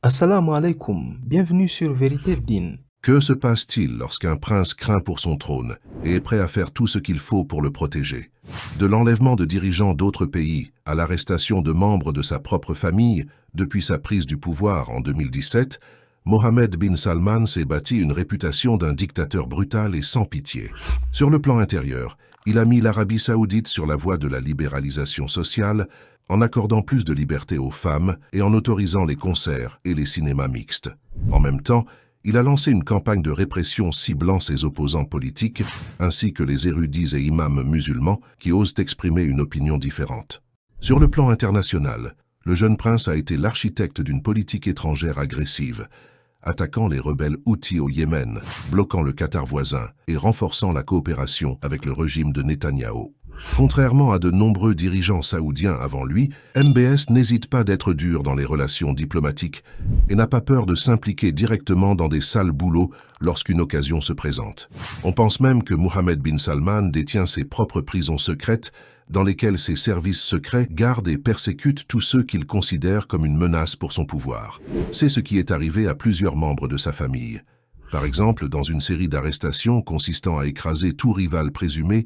Assalamu alaikum, bienvenue sur Vérité Din. Que se passe-t-il lorsqu'un prince craint pour son trône et est prêt à faire tout ce qu'il faut pour le protéger? De l'enlèvement de dirigeants d'autres pays à l'arrestation de membres de sa propre famille depuis sa prise du pouvoir en 2017, Mohammed bin Salman s'est bâti une réputation d'un dictateur brutal et sans pitié. Sur le plan intérieur, il a mis l'Arabie saoudite sur la voie de la libéralisation sociale en accordant plus de liberté aux femmes et en autorisant les concerts et les cinémas mixtes. En même temps, il a lancé une campagne de répression ciblant ses opposants politiques, ainsi que les érudits et imams musulmans qui osent exprimer une opinion différente. Sur le plan international, le jeune prince a été l'architecte d'une politique étrangère agressive, attaquant les rebelles Houthis au Yémen, bloquant le Qatar voisin et renforçant la coopération avec le régime de Netanyahou. Contrairement à de nombreux dirigeants saoudiens avant lui, MBS n'hésite pas d'être dur dans les relations diplomatiques et n'a pas peur de s'impliquer directement dans des sales boulots lorsqu'une occasion se présente. On pense même que Mohammed bin Salman détient ses propres prisons secrètes dans lesquelles ses services secrets gardent et persécutent tous ceux qu'il considère comme une menace pour son pouvoir. C'est ce qui est arrivé à plusieurs membres de sa famille. Par exemple, dans une série d'arrestations consistant à écraser tout rival présumé,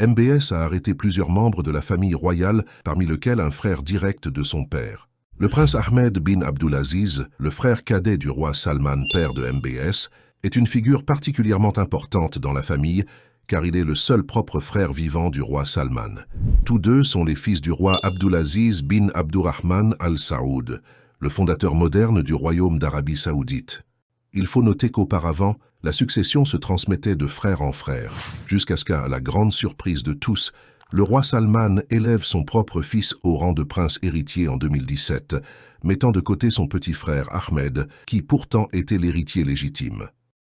MBS a arrêté plusieurs membres de la famille royale, parmi lesquels un frère direct de son père. Le prince Ahmed bin Abdulaziz, le frère cadet du roi Salman, père de MBS, est une figure particulièrement importante dans la famille, car il est le seul propre frère vivant du roi Salman. Tous deux sont les fils du roi Abdulaziz bin Abdurrahman al Saoud, le fondateur moderne du royaume d'Arabie saoudite. Il faut noter qu'auparavant, la succession se transmettait de frère en frère, jusqu'à ce qu'à la grande surprise de tous, le roi Salman élève son propre fils au rang de prince héritier en 2017, mettant de côté son petit frère Ahmed, qui pourtant était l'héritier légitime.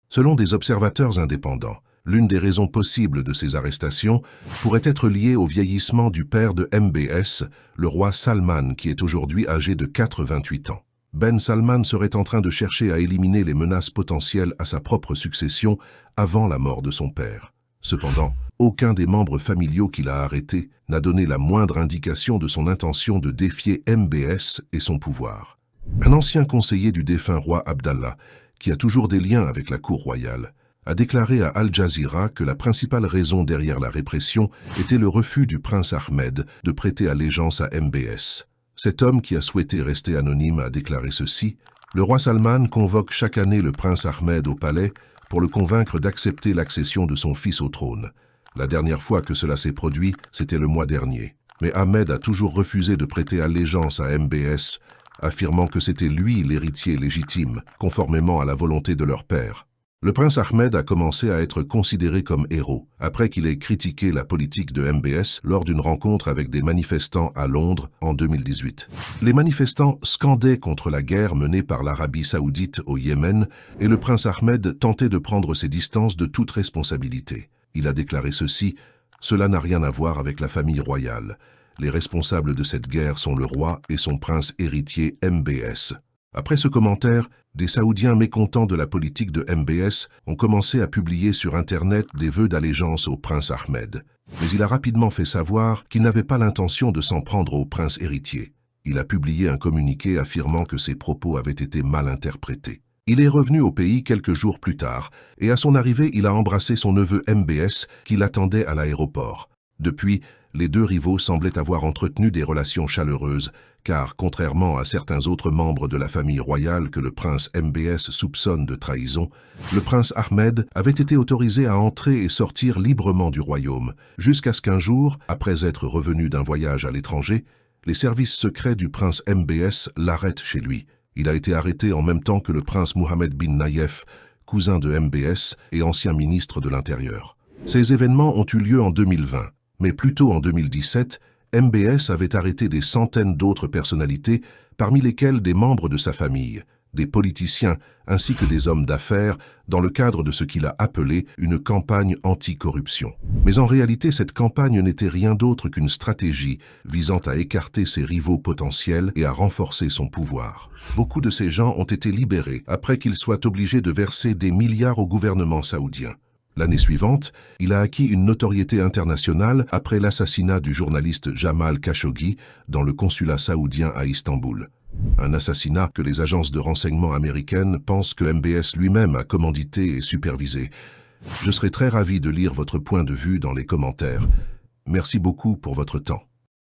Selon des observateurs indépendants, l'une des raisons possibles de ces arrestations pourrait être liée au vieillissement du père de MBS, le roi Salman, qui est aujourd'hui âgé de 88 ans. Ben Salman serait en train de chercher à éliminer les menaces potentielles à sa propre succession avant la mort de son père. Cependant, aucun des membres familiaux qu'il a arrêtés n'a donné la moindre indication de son intention de défier MBS et son pouvoir. Un ancien conseiller du défunt roi Abdallah, qui a toujours des liens avec la cour royale, a déclaré à Al Jazeera que la principale raison derrière la répression était le refus du prince Ahmed de prêter allégeance à MBS. Cet homme qui a souhaité rester anonyme a déclaré ceci: « Le roi Salman convoque chaque année le prince Ahmed au palais pour le convaincre d'accepter l'accession de son fils au trône. La dernière fois que cela s'est produit, c'était le mois dernier. Mais Ahmed a toujours refusé de prêter allégeance à MBS, affirmant que c'était lui l'héritier légitime, conformément à la volonté de leur père. » Le prince Ahmed a commencé à être considéré comme héros, après qu'il ait critiqué la politique de MBS lors d'une rencontre avec des manifestants à Londres en 2018. Les manifestants scandaient contre la guerre menée par l'Arabie saoudite au Yémen et le prince Ahmed tentait de prendre ses distances de toute responsabilité. Il a déclaré ceci: « Cela n'a rien à voir avec la famille royale. Les responsables de cette guerre sont le roi et son prince héritier MBS. » Après ce commentaire, des Saoudiens mécontents de la politique de MBS ont commencé à publier sur Internet des vœux d'allégeance au prince Ahmed. Mais il a rapidement fait savoir qu'il n'avait pas l'intention de s'en prendre au prince héritier. Il a publié un communiqué affirmant que ses propos avaient été mal interprétés. Il est revenu au pays quelques jours plus tard, et à son arrivée, il a embrassé son neveu MBS qui l'attendait à l'aéroport. Depuis, les deux rivaux semblaient avoir entretenu des relations chaleureuses, car, contrairement à certains autres membres de la famille royale que le prince MBS soupçonne de trahison, le prince Ahmed avait été autorisé à entrer et sortir librement du royaume, jusqu'à ce qu'un jour, après être revenu d'un voyage à l'étranger, les services secrets du prince MBS l'arrêtent chez lui. Il a été arrêté en même temps que le prince Mohammed bin Nayef, cousin de MBS et ancien ministre de l'Intérieur. Ces événements ont eu lieu en 2020. Mais plus tôt en 2017, MBS avait arrêté des centaines d'autres personnalités, parmi lesquelles des membres de sa famille, des politiciens ainsi que des hommes d'affaires, dans le cadre de ce qu'il a appelé une campagne anti-corruption. Mais en réalité, cette campagne n'était rien d'autre qu'une stratégie visant à écarter ses rivaux potentiels et à renforcer son pouvoir. Beaucoup de ces gens ont été libérés après qu'ils soient obligés de verser des milliards au gouvernement saoudien. L'année suivante, il a acquis une notoriété internationale après l'assassinat du journaliste Jamal Khashoggi dans le consulat saoudien à Istanbul. Un assassinat que les agences de renseignement américaines pensent que MBS lui-même a commandité et supervisé. Je serai très ravi de lire votre point de vue dans les commentaires. Merci beaucoup pour votre temps.